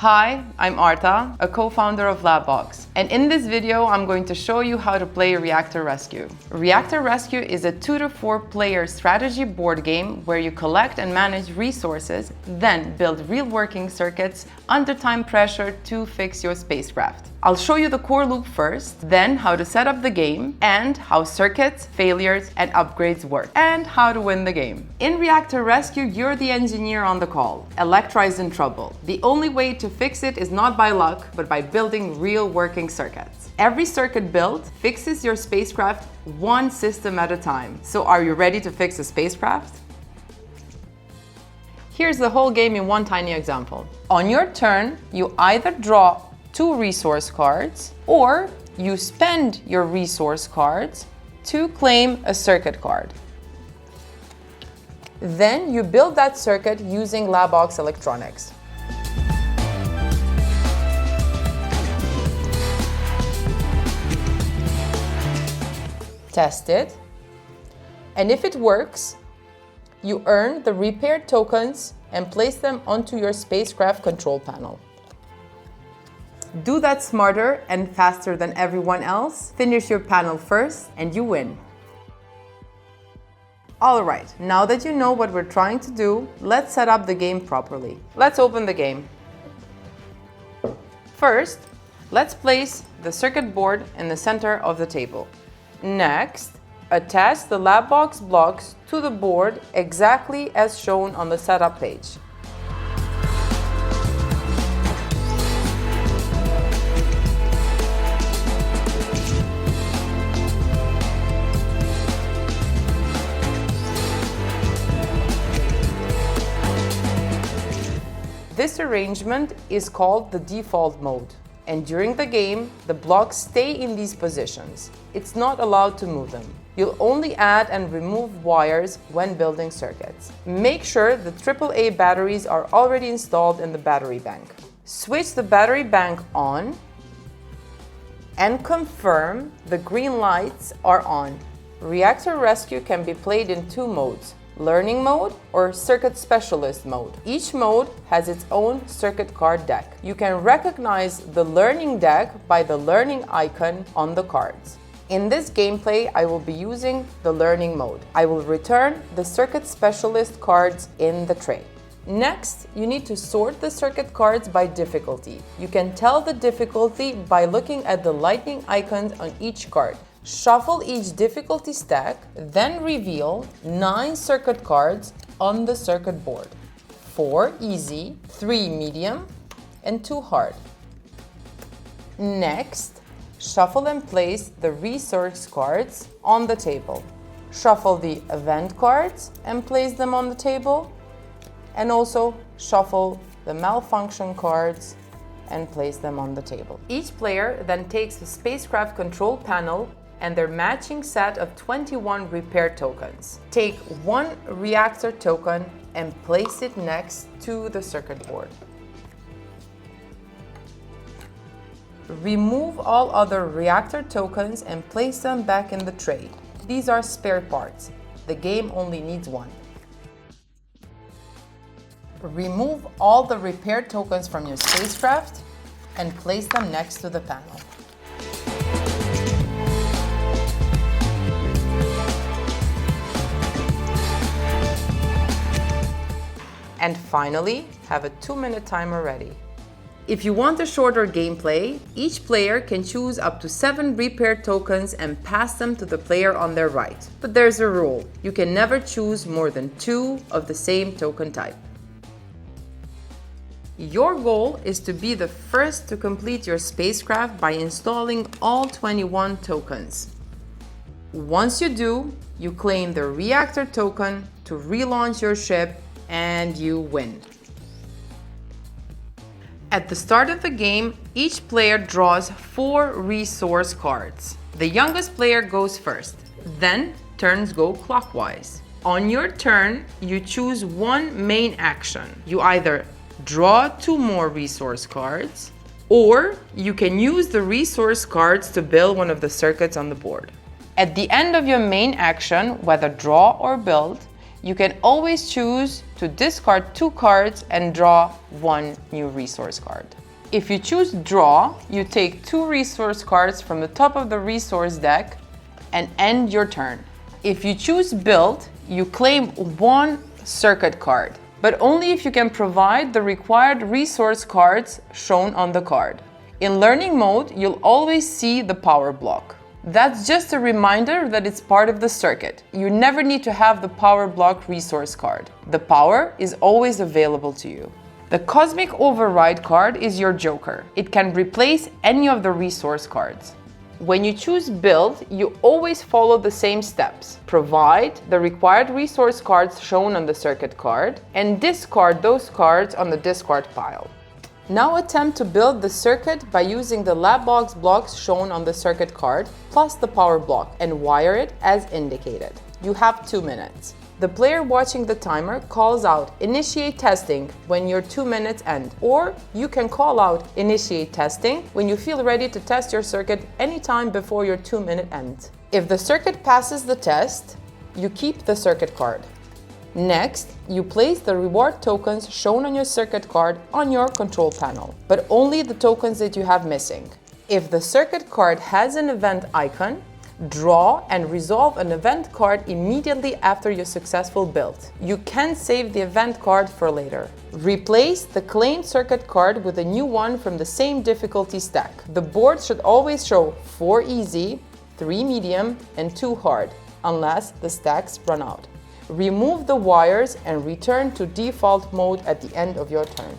Hi, I'm Arta, a co-founder of Labbox, and in this video I'm going to show you how to play Reactor Rescue. Reactor Rescue is a 2 to 4 player strategy board game where you collect and manage resources, then build real working circuits under time pressure to fix your spacecraft. I'll show you the core loop first, then how to set up the game, and how circuits, failures, and upgrades work, and how to win the game. In Reactor Rescue, you're the engineer on the call. Electra is in trouble. The only way to fix it is not by luck, but by building real working circuits. Every circuit built fixes your spacecraft one system at a time. So are you ready to fix a spacecraft? Here's the whole game in one tiny example. On your turn, you either draw 2 resource cards, or you spend your resource cards to claim a circuit card. Then you build that circuit using Labbox electronics. Test it, and if it works, you earn the repair tokens and place them onto your spacecraft control panel. Do that smarter and faster than everyone else. Finish your panel first and you win. Alright, now that you know what we're trying to do, let's set up the game properly. Let's open the game. First, let's place the circuit board in the center of the table. Next, attach the Labbox blocks to the board exactly as shown on the setup page. This arrangement is called the default mode, and during the game, the blocks stay in these positions. It's not allowed to move them. You'll only add and remove wires when building circuits. Make sure the AAA batteries are already installed in the battery bank. Switch the battery bank on and confirm the green lights are on. Reactor Rescue can be played in 2 modes. Learning mode or circuit specialist mode. Each mode has its own circuit card deck. You can recognize the learning deck by the learning icon on the cards. In this gameplay, I will be using the learning mode. I will return the circuit specialist cards in the tray. Next, you need to sort the circuit cards by difficulty. You can tell the difficulty by looking at the lightning icons on each card. Shuffle each difficulty stack, then reveal 9 circuit cards on the circuit board. 4 easy, 3 medium, and 2 hard. Next, shuffle and place the resource cards on the table. Shuffle the event cards and place them on the table. And also shuffle the malfunction cards and place them on the table. Each player then takes the spacecraft control panel and their matching set of 21 repair tokens. Take 1 reactor token and place it next to the circuit board. Remove all other reactor tokens and place them back in the tray. These are spare parts. The game only needs 1. Remove all the repair tokens from your spacecraft and place them next to the panel. And finally, have a 2-minute timer ready. If you want a shorter gameplay, each player can choose up to 7 repair tokens and pass them to the player on their right. But there's a rule. You can never choose more than 2 of the same token type. Your goal is to be the first to complete your spacecraft by installing all 21 tokens. Once you do, you claim the reactor token to relaunch your ship and you win. At the start of the game, each player draws 4 resource cards. The youngest player goes first, then turns go clockwise. On your turn, you choose 1 main action. You either draw 2 more resource cards, or you can use the resource cards to build one of the circuits on the board. At the end of your main action, whether draw or build, You can always choose to discard 2 cards and draw 1 new resource card. If you choose Draw, you take 2 resource cards from the top of the resource deck and end your turn. If you choose Build, you claim 1 circuit card, but only if you can provide the required resource cards shown on the card. In learning mode, you'll always see the power block. That's just a reminder that it's part of the circuit. You never need to have the power block resource card. The power is always available to you. The Cosmic Override card is your joker. It can replace any of the resource cards. When you choose Build, you always follow the same steps. Provide the required resource cards shown on the circuit card and discard those cards on the discard pile. Now attempt to build the circuit by using the Labbox blocks shown on the circuit card plus the power block and wire it as indicated. You have 2 minutes. The player watching the timer calls out Initiate Testing when your 2 minutes end, or you can call out Initiate Testing when you feel ready to test your circuit anytime before your 2-minute ends. If the circuit passes the test, you keep the circuit card. Next, you place the reward tokens shown on your circuit card on your control panel, but only the tokens that you have missing. If the circuit card has an event icon, draw and resolve an event card immediately after your successful build. You can save the event card for later. Replace the claimed circuit card with a new one from the same difficulty stack. The board should always show 4 easy, 3 medium, and 2 hard, unless the stacks run out. Remove the wires and return to default mode at the end of your turn.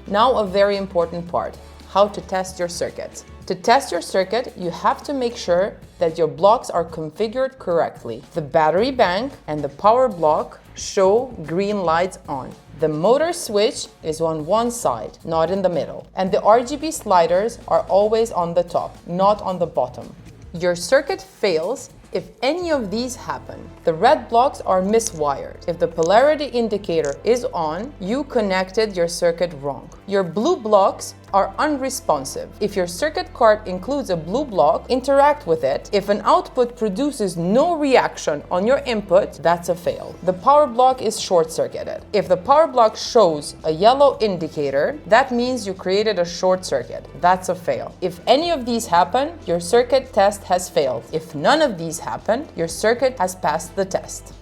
Now a very important part, how to test your circuit. To test your circuit, you have to make sure that your blocks are configured correctly. The battery bank and the power block show green lights on. The motor switch is on one side, not in the middle. And the RGB sliders are always on the top, not on the bottom. Your circuit fails if any of these happen. The red blocks are miswired. If the polarity indicator is on, you connected your circuit wrong. Your blue blocks are unresponsive. If your circuit card includes a blue block, interact with it. If an output produces no reaction on your input, that's a fail. The power block is short-circuited. If the power block shows a yellow indicator, that means you created a short circuit. That's a fail. If any of these happen, your circuit test has failed. If none of these happen, your circuit has passed the test.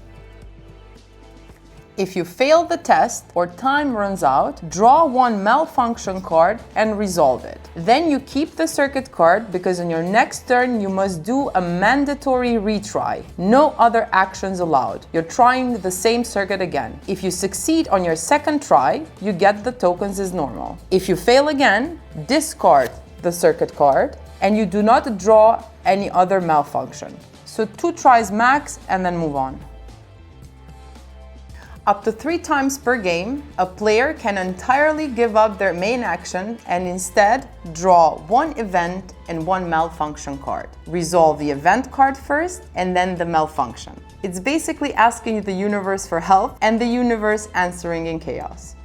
If you fail the test or time runs out, draw 1 malfunction card and resolve it. Then you keep the circuit card because on your next turn you must do a mandatory retry. No other actions allowed. You're trying the same circuit again. If you succeed on your second try, you get the tokens as normal. If you fail again, discard the circuit card and you do not draw any other malfunction. So 2 tries max and then move on. Up to 3 times per game, a player can entirely give up their main action and instead draw 1 event and 1 malfunction card. Resolve the event card first and then the malfunction. It's basically asking the universe for help and the universe answering in chaos.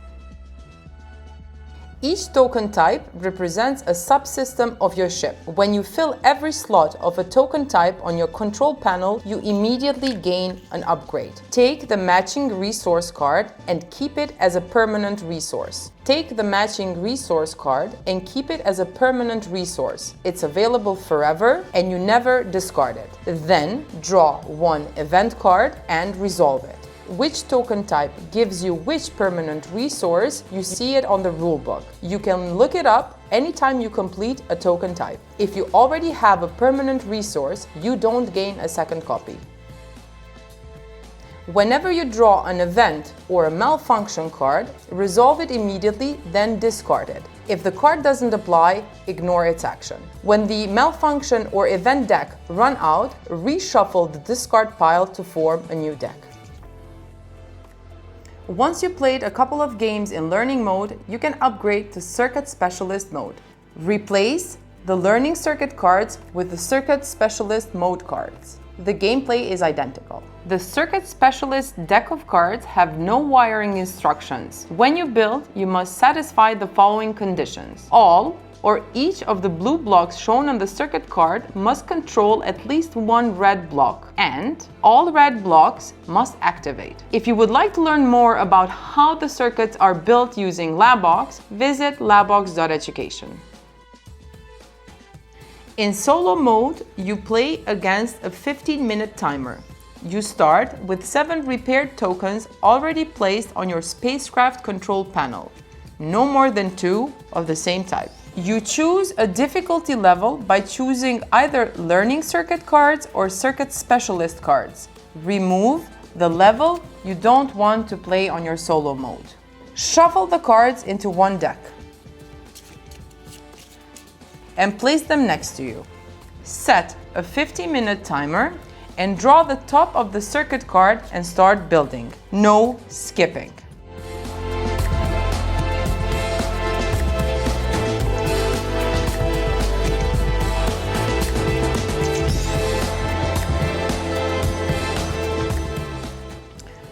Each token type represents a subsystem of your ship. When you fill every slot of a token type on your control panel, you immediately gain an upgrade. Take the matching resource card and keep it as a permanent resource. Take the matching resource card and keep it as a permanent resource. It's available forever and you never discard it. Then draw 1 event card and resolve it. Which token type gives you which permanent resource, you see it on the rulebook. You can look it up anytime you complete a token type. If you already have a permanent resource, you don't gain a second copy. Whenever you draw an event or a malfunction card, resolve it immediately, then discard it. If the card doesn't apply, ignore its action. When the malfunction or event deck run out, reshuffle the discard pile to form a new deck. Once you played a couple of games in learning mode, you can upgrade to Circuit Specialist mode. Replace the learning circuit cards with the Circuit Specialist mode cards. The gameplay is identical. The Circuit Specialist deck of cards have no wiring instructions. When you build, you must satisfy the following conditions. All or each of the blue blocks shown on the circuit card must control at least one red block, and all red blocks must activate. If you would like to learn more about how the circuits are built using Labbox, visit labbox.education. In solo mode, you play against a 15-minute timer. You start with 7 repaired tokens already placed on your spacecraft control panel, no more than 2 of the same type. You choose a difficulty level by choosing either learning circuit cards or circuit specialist cards. Remove the level you don't want to play on your solo mode. Shuffle the cards into one deck and place them next to you. Set a 50-minute timer and draw the top of the circuit card and start building. No skipping.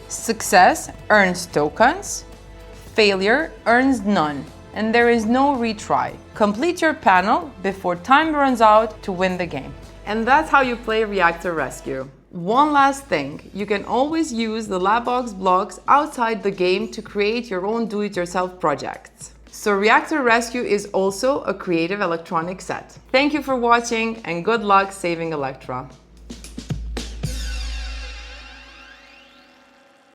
Success earns tokens, failure earns none, and there is no retry. Complete your panel before time runs out to win the game. And that's how you play Reactor Rescue. One last thing, you can always use the Labbox blocks outside the game to create your own do-it-yourself projects. So Reactor Rescue is also a creative electronic set. Thank you for watching and good luck saving Electra.